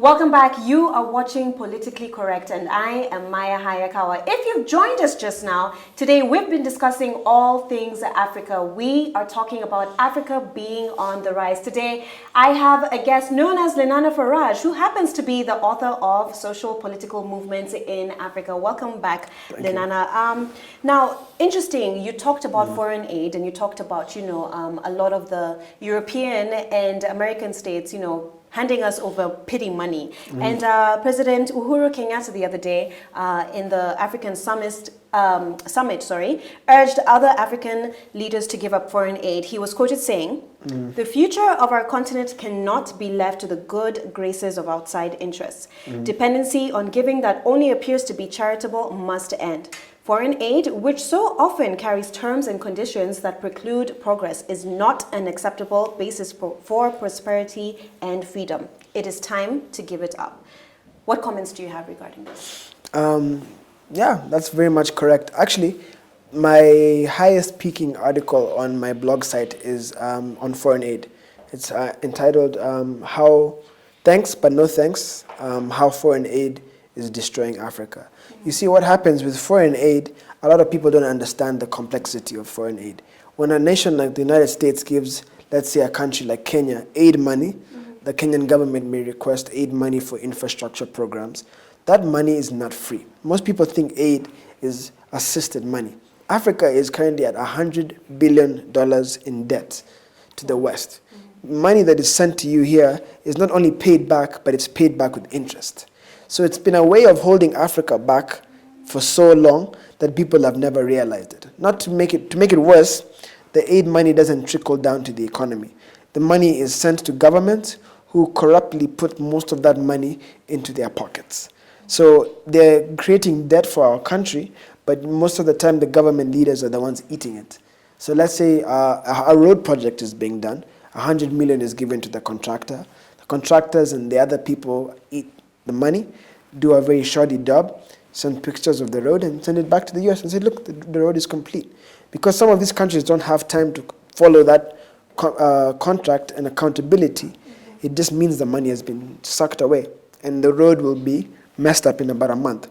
Welcome back. You are watching Politically Correct and I am Maya Hayakawa. If you've joined us just now, today we've been discussing all things Africa. We are talking about Africa being on the rise. Today, I have a guest known as Lenana Faraj, who happens to be the author of Social Political Movements in Africa. Welcome back, Lenana. Now, interesting, you talked about foreign aid and you talked about, a lot of the European and American states, handing us over pity money. And President Uhuru Kenyatta the other day in the African summit, urged other African leaders to give up foreign aid. He was quoted saying, "The future of our continent cannot be left to the good graces of outside interests. Dependency on giving that only appears to be charitable must end. Foreign aid, which so often carries terms and conditions that preclude progress, is not an acceptable basis for prosperity and freedom. It is time to give it up." What comments do you have regarding this? Yeah, that's very much correct. Actually, my highest peaking article on my blog site is on foreign aid. It's entitled "How Thanks But No Thanks, How Foreign Aid is Destroying Africa." You see, what happens with foreign aid, a lot of people don't understand the complexity of foreign aid. When a nation like the United States gives, let's say, a country like Kenya aid money, the Kenyan government may request aid money for infrastructure programs. That money is not free. Most people think aid is assisted money. Africa is currently at $100 billion in debt to the West. Money that is sent to you here is not only paid back, but it's paid back with interest. So it's been a way of holding Africa back for so long that people have never realized it. Not to make it worse, the aid money doesn't trickle down to the economy. The money is sent to governments who corruptly put most of that money into their pockets. So they're creating debt for our country, but most of the time the government leaders are the ones eating it. So let's say a road project is being done, 100 million is given to the contractor. The contractors and the other people eat the money, do a very shoddy job, send pictures of the road and send it back to the US and say, look, the road is complete. Because some of these countries don't have time to follow that contract and accountability, it just means the money has been sucked away and the road will be messed up in about a month.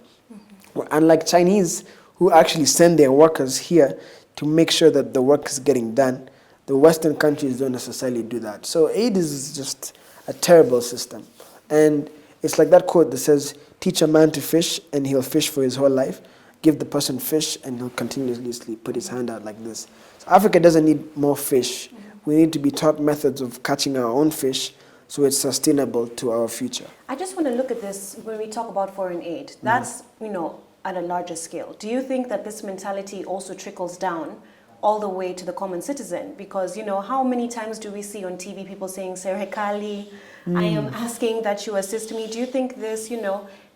Unlike Chinese, who actually send their workers here to make sure that the work is getting done, the Western countries don't necessarily do that. So aid is just a terrible system. And it's like that quote that says, "Teach a man to fish and he'll fish for his whole life. Give the person fish and he'll continuously put his hand out like this." So Africa doesn't need more fish. We need to be taught methods of catching our own fish so it's sustainable to our future. I just want to look at this when we talk about foreign aid. That's, at a larger scale. Do you think that this mentality also trickles down all the way to the common citizen? Because, how many times do we see on TV people saying, "Serikali, I am asking that you assist me"? Do you think this,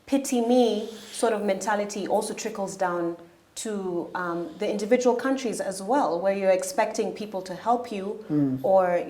pity me sort of mentality also trickles down to the individual countries as well, where you're expecting people to help you or,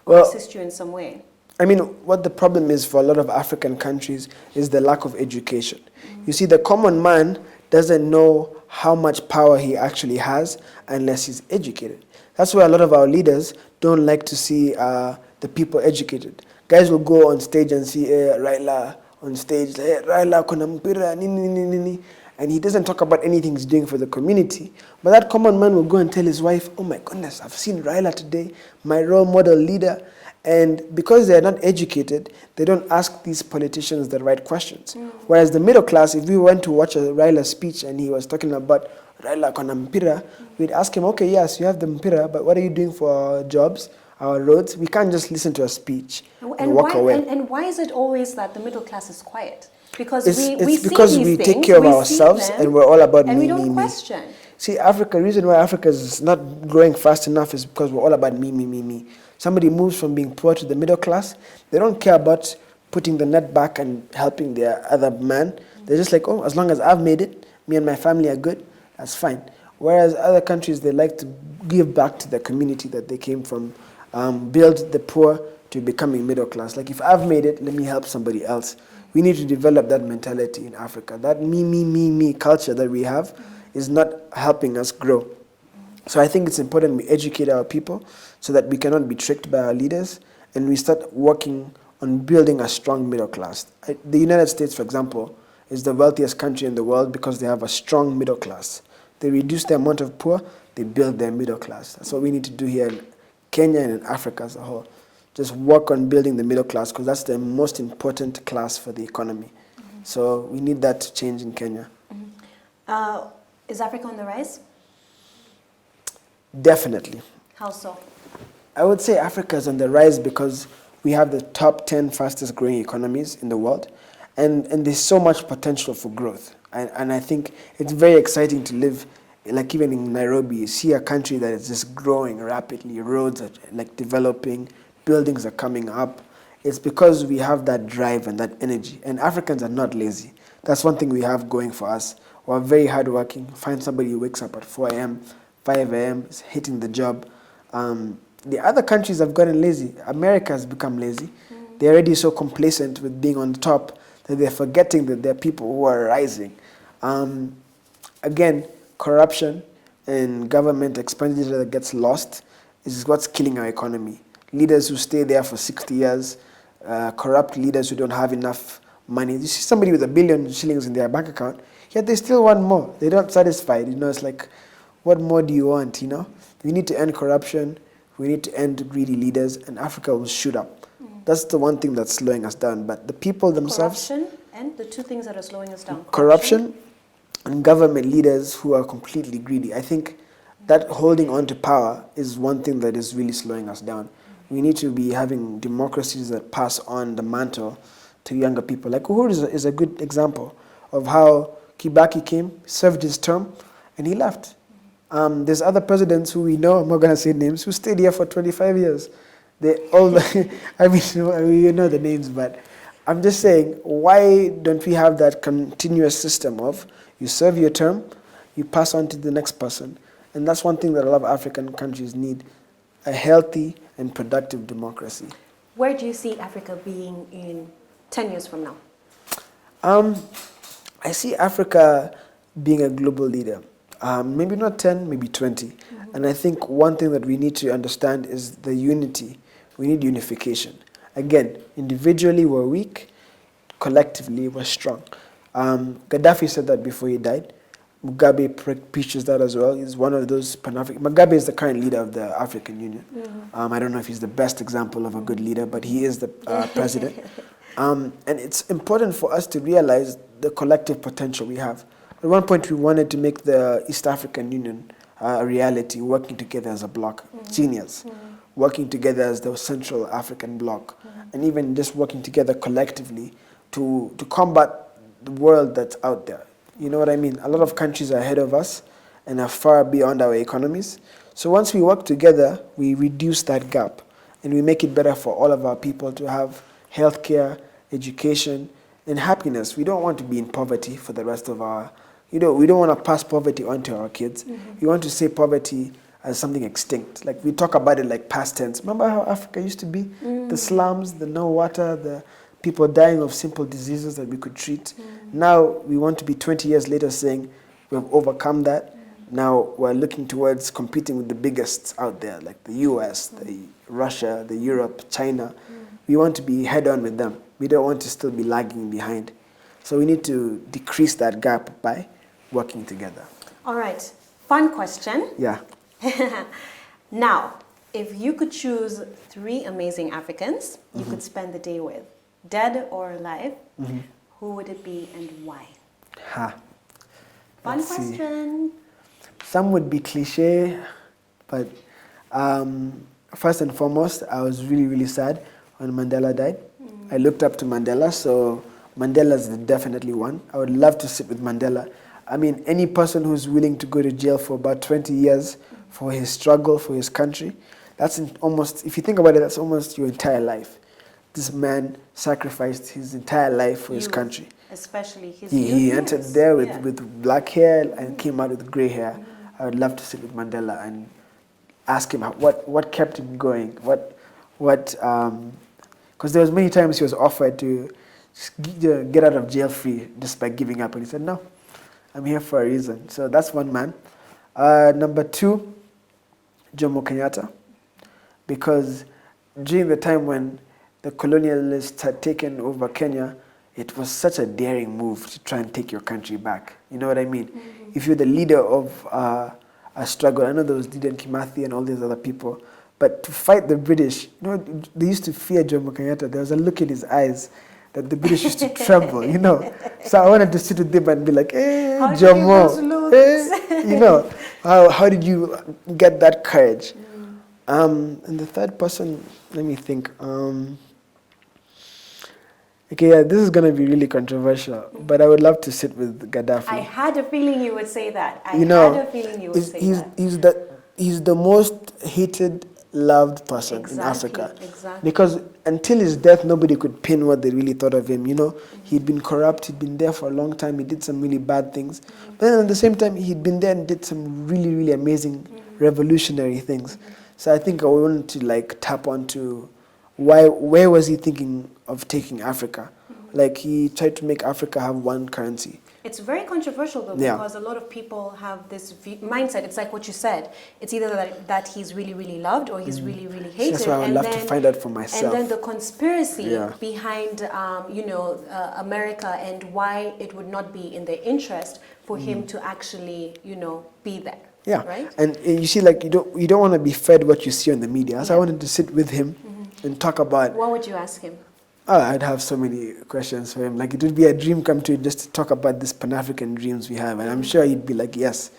assist you in some way? I mean, what the problem is for a lot of African countries is the lack of education. You see, the common man doesn't know how much power he actually has unless he's educated. That's why a lot of our leaders don't like to see the people educated. Guys will go on stage and see Raila on stage, Raila kuna mpira, nini, and he doesn't talk about anything he's doing for the community. But that common man will go and tell his wife, "Oh my goodness, I've seen Raila today, my role model leader." And because they're not educated, they don't ask these politicians the right questions. Whereas the middle class, if we went to watch a Raila speech and he was talking about Raila kuna mpira, we'd ask him, "Okay, yes, you have the mpira, but what are you doing for our jobs, our roads?" We can't just listen to a speech and walk away. And why is it always that the middle class is quiet? Because it's we see because these we things, take care of ourselves and we're all about and me, we don't me, question. me. See, the reason why Africa is not growing fast enough is because we're all about me, me, me, me. Somebody moves from being poor to the middle class, they don't care about putting the net back and helping their other man. They're just like, "Oh, as long as I've made it, me and my family are good, that's fine." Whereas other countries, they like to give back to the community that they came from, build the poor to becoming middle class. Like, if I've made it, let me help somebody else. We need to develop that mentality in Africa. That me culture that we have is not helping us grow. So I think it's important we educate our people so that we cannot be tricked by our leaders and we start working on building a strong middle class. The United States, for example, is the wealthiest country in the world because they have a strong middle class. They reduce the amount of poor, they build their middle class. That's what we need to do here in Kenya and in Africa as a whole. Just work on building the middle class because that's the most important class for the economy. So we need that to change in Kenya. Is Africa on the rise? Definitely. How so? I would say Africa is on the rise because we have the top 10 fastest growing economies in the world, and there's so much potential for growth. And I think it's very exciting to live, like even in Nairobi, you see a country that is just growing rapidly, roads are like developing, buildings are coming up. It's because we have that drive and that energy. And Africans are not lazy. That's one thing we have going for us. We're very hardworking. Find somebody who wakes up at 4 a.m., 5 a.m., is hitting the job. The other countries have gotten lazy. America has become lazy. They're already so complacent with being on top that they're forgetting that there are people who are rising. Again, corruption and government expenditure that gets lost is what's killing our economy. Leaders who stay there for 60 years, corrupt leaders who don't have enough money. You see somebody with $1 billion shillings in their bank account, yet they still want more. They're not satisfied. It's like, what more do you want, We need to end corruption. We need to end greedy leaders, and Africa will shoot up. That's the one thing that's slowing us down. But the people themselves... Corruption and the two things that are slowing us down. Corruption and government leaders who are completely greedy. I think that holding on to power is one thing that is really slowing us down. We need to be having democracies that pass on the mantle to younger people. Like Uhuru is a good example of how Kibaki came, served his term, and he left. There's other presidents who we know, I'm not going to say names, who stayed here for 25 years. They all, I mean, you know the names, but I'm just saying, why don't we have that continuous system of you serve your term, you pass on to the next person? And that's one thing that a lot of African countries need, a healthy and productive democracy. Where do you see Africa being in 10 years from now? I see Africa being a global leader. Maybe not 10, maybe 20. And I think one thing that we need to understand is the unity. We need unification. Again, individually we're weak, collectively we're strong. Gaddafi said that before he died. Mugabe preaches that as well. He's one of those Pan-African. Mugabe is the current leader of the African Union. I don't know if he's the best example of a good leader, but he is the president. And it's important for us to realize the collective potential we have. At one point, we wanted to make the East African Union a reality, working together as a bloc. Genius. Working together as the Central African bloc. And even just working together collectively to combat the world that's out there. You know what I mean? A lot of countries are ahead of us and are far beyond our economies. So once we work together, we reduce that gap and we make it better for all of our people to have healthcare, education, and happiness. We don't want to be in poverty for the rest of our... we don't want to pass poverty on to our kids. We want to say poverty as something extinct. Like we talk about it like past tense. Remember how Africa used to be? The slums, the no water, the people dying of simple diseases that we could treat. Now we want to be 20 years later saying we've overcome that. Now we're looking towards competing with the biggest out there, like the US, the Russia, the Europe, China. We want to be head on with them. We don't want to still be lagging behind. So we need to decrease that gap by working together. All right. Fun question. Yeah. Now, if you could choose 3 amazing Africans you could spend the day with, dead or alive, who would it be and why? Fun question. Some would be cliche, but first and foremost, I was really, really sad when Mandela died. I looked up to Mandela, so Mandela's definitely one. I would love to sit with Mandela. I mean, any person who's willing to go to jail for about 20 years for his struggle, for his country, that's almost, if you think about it, that's almost your entire life. This man sacrificed his entire life for his country. Especially his He entered there with black hair and came out with gray hair. I would love to sit with Mandela and ask him what kept him going. Because there was many times he was offered to get out of jail free just by giving up. And he said, no, I'm here for a reason. So that's one man. Number 2, Jomo Kenyatta. Because during the time when the colonialists had taken over Kenya, it was such a daring move to try and take your country back. You know what I mean? If you're the leader of a struggle, I know there was Dedan Kimathi and all these other people, but to fight the British, they used to fear Jomo Kenyatta. There was a look in his eyes that the British used to tremble. So I wanted to sit with them and be like, hey, Jomo, hey, how did you get that courage? And the third person, let me think. Okay, yeah, this is going to be really controversial, but I would love to sit with Gaddafi. I had a feeling you would say that. I had a feeling you would say that. He's the most hated, loved person in Africa. Exactly. Because until his death, nobody could pin what they really thought of him. He'd been corrupt, he'd been there for a long time, he did some really bad things. But then at the same time, he'd been there and did some really, really amazing, revolutionary things. So I think I wanted to tap onto where was he thinking of taking Africa? Like, he tried to make Africa have one currency. It's very controversial, though, because a lot of people have this mindset. It's like what you said. It's either that he's really, really loved or he's really, really hated. That's why I would love to find out for myself. And then the conspiracy behind, America and why it would not be in their interest for him to actually, be there. Yeah, right? And you see, you don't want to be fed what you see on the media. So I wanted to sit with him and talk about. What would you ask him? Oh, I'd have so many questions for him. Like, it would be a dream come true just to talk about these Pan-African dreams we have. And I'm sure he'd be like, yes,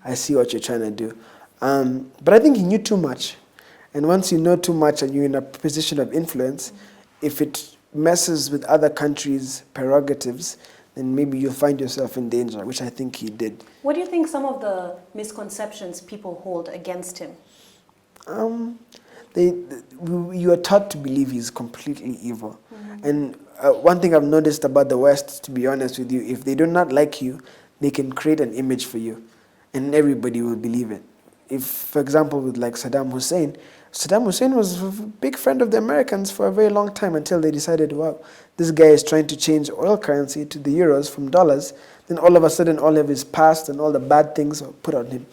I see what you're trying to do. But I think he knew too much. And once you know too much and you're in a position of influence, if it messes with other countries' prerogatives, then maybe you'll find yourself in danger, which I think he did. What do you think some of the misconceptions people hold against him? You are taught to believe he's completely evil. And one thing I've noticed about the West, to be honest with you, if they do not like you, they can create an image for you, and everybody will believe it. If, for example, with Saddam Hussein was a big friend of the Americans for a very long time until they decided, wow, this guy is trying to change oil currency to the euros from dollars. Then all of a sudden, all of his past and all the bad things are put on him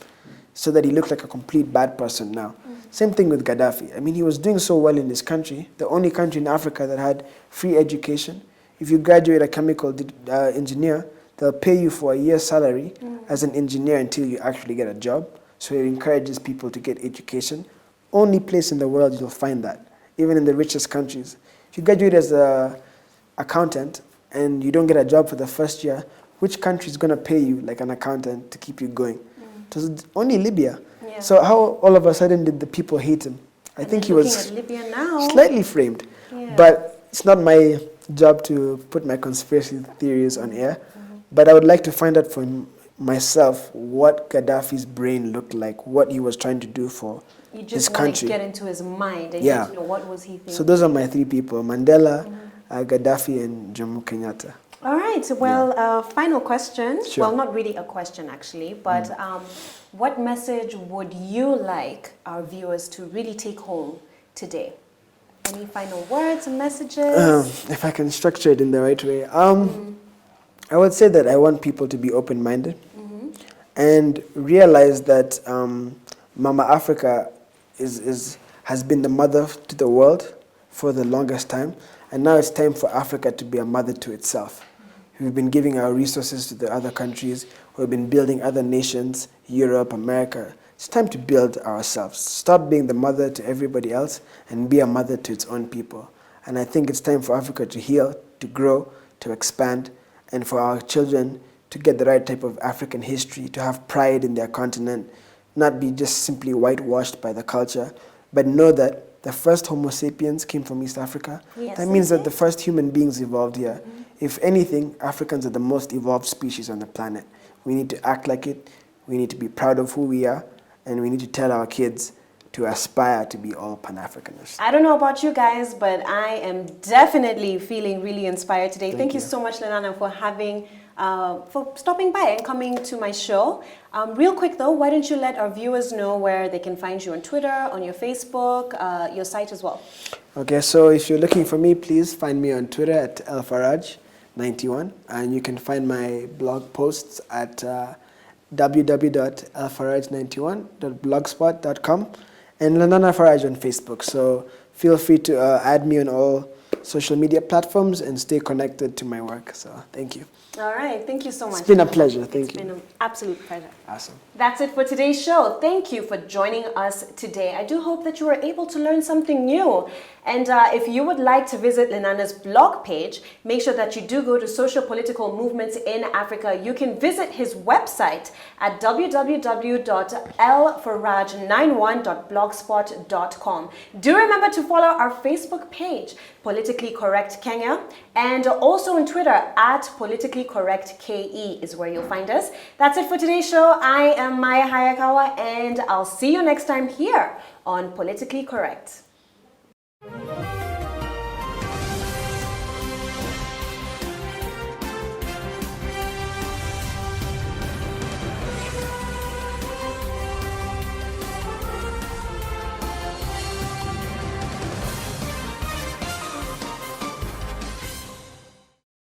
so that he looked like a complete bad person now. Same thing with Gaddafi. I mean, he was doing so well in his country, the only country in Africa that had free education. If you graduate a chemical engineer, they'll pay you for a year's salary as an engineer until you actually get a job. So it encourages people to get education. Only place in the world you'll find that, even in the richest countries. If you graduate as an accountant and you don't get a job for the first year, which country is going to pay you like an accountant to keep you going? It was only Libya. Yeah. So how all of a sudden did the people hate him? I think he was slightly framed. Yeah. But it's not my job to put my conspiracy theories on air. But I would like to find out for myself what Gaddafi's brain looked like, what he was trying to do for his country. You just want to get into his mind and get to know what was he thinking. So those are my three people, Mandela, Gaddafi, and Jomo Kenyatta. All right, well, final question. Sure. Well, not really a question, actually, but what message would you like our viewers to really take home today? Any final words and messages? If I can structure it in the right way. I would say that I want people to be open-minded and realize that Mama Africa has been the mother to the world for the longest time, and now it's time for Africa to be a mother to itself. We've been giving our resources to the other countries. We've been building other nations, Europe, America. It's time to build ourselves. Stop being the mother to everybody else and be a mother to its own people. And I think it's time for Africa to heal, to grow, to expand, and for our children to get the right type of African history, to have pride in their continent, not be just simply whitewashed by the culture, but know that the first Homo sapiens came from East Africa. Yes, that means that the first human beings evolved here. If anything, Africans are the most evolved species on the planet. We need to act like it, we need to be proud of who we are, and we need to tell our kids to aspire to be all Pan-Africanists. I don't know about you guys, but I am definitely feeling really inspired today. Thank you so much, Lenana, for stopping by and coming to my show. Real quick though, why don't you let our viewers know where they can find you on Twitter, on your Facebook, your site as well? Okay, so if you're looking for me, please find me on Twitter at Faraj91, and you can find my blog posts at www.elfaraj91.blogspot.com and Lenana Faraj on Facebook. So feel free to add me on all social media platforms and stay connected to my work. So thank you. All right. Thank you so much. It's been a pleasure. Thank It's you. been an absolute pleasure. Awesome. That's it for today's show. Thank you for joining us today. I do hope that you were able to learn something new. And if you would like to visit Lenana's blog page, make sure that you do go to Social Political Movements in Africa. You can visit his website at www.lfaraj91.blogspot.com. Do remember to follow our Facebook page, Politically Correct Kenya, and also on Twitter at Politically Correct KE is where you'll find us. That's it for today's show. I am Maya Hayakawa, and I'll see you next time here on Politically Correct.